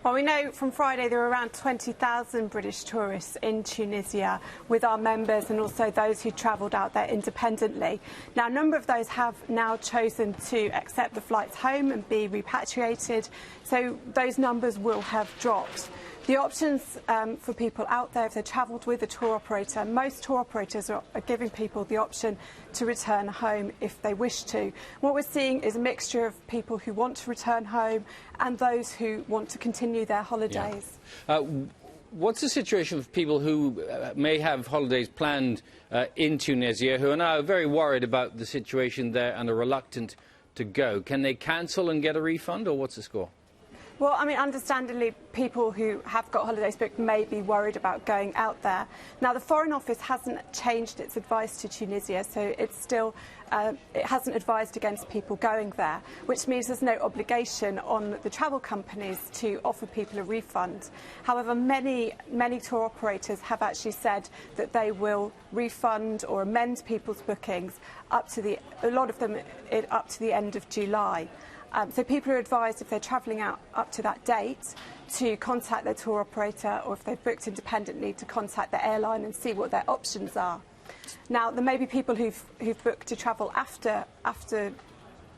Well, we know from Friday there were around 20,000 British tourists in Tunisia with our members and also those who travelled out there independently. Now, a number of those have now chosen to accept the flights home and be repatriated, so those numbers will have dropped. The options for people out there, if they travelled with a tour operator, most tour operators are giving people the option to return home if they wish to. What we're seeing is a mixture of people who want to return home and those who want to continue their holidays. Yeah. What's the situation for people who may have holidays planned in Tunisia, who are now very worried about the situation there and are reluctant to go? Can they cancel and get a refund, or what's the score? Well, I mean, understandably, people who have got holidays booked may be worried about going out there. Now, the Foreign Office hasn't changed its advice to Tunisia, so it's still, it hasn't advised against people going there, which means there's no obligation on the travel companies to offer people a refund. However, many tour operators have actually said that they will refund or amend people's bookings a lot of them up to the end of July. So people are advised, if they're travelling out up to that date, to contact their tour operator, or if they've booked independently, to contact the airline and see what their options are. Now, there may be people who've booked to travel after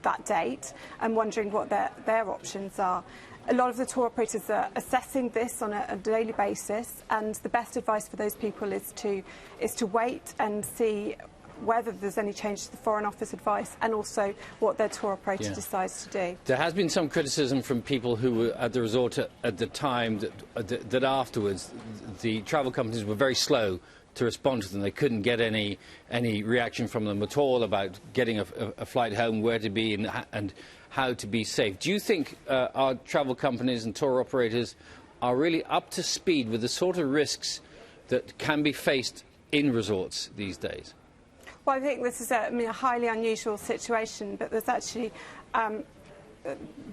that date and wondering what their options are. A lot of the tour operators are assessing this on a daily basis, and the best advice for those people is to wait and see whether there's any change to the Foreign Office advice and also what their tour operator decides to do. There has been some criticism from people who were at the resort at the time that afterwards the travel companies were very slow to respond to them. They couldn't get any reaction from them at all about getting a flight home, where to be and how to be safe. Do you think our travel companies and tour operators are really up to speed with the sort of risks that can be faced in resorts these days? Well, I think this is a highly unusual situation, but there's actually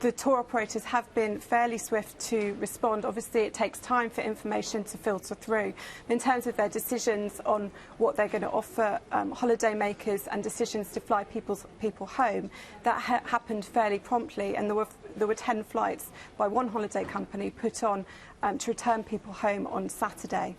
the tour operators have been fairly swift to respond. Obviously, it takes time for information to filter through. In terms of their decisions on what they're going to offer holiday makers and decisions to fly people home, that happened fairly promptly, and there were 10 flights by one holiday company put on to return people home on Saturday.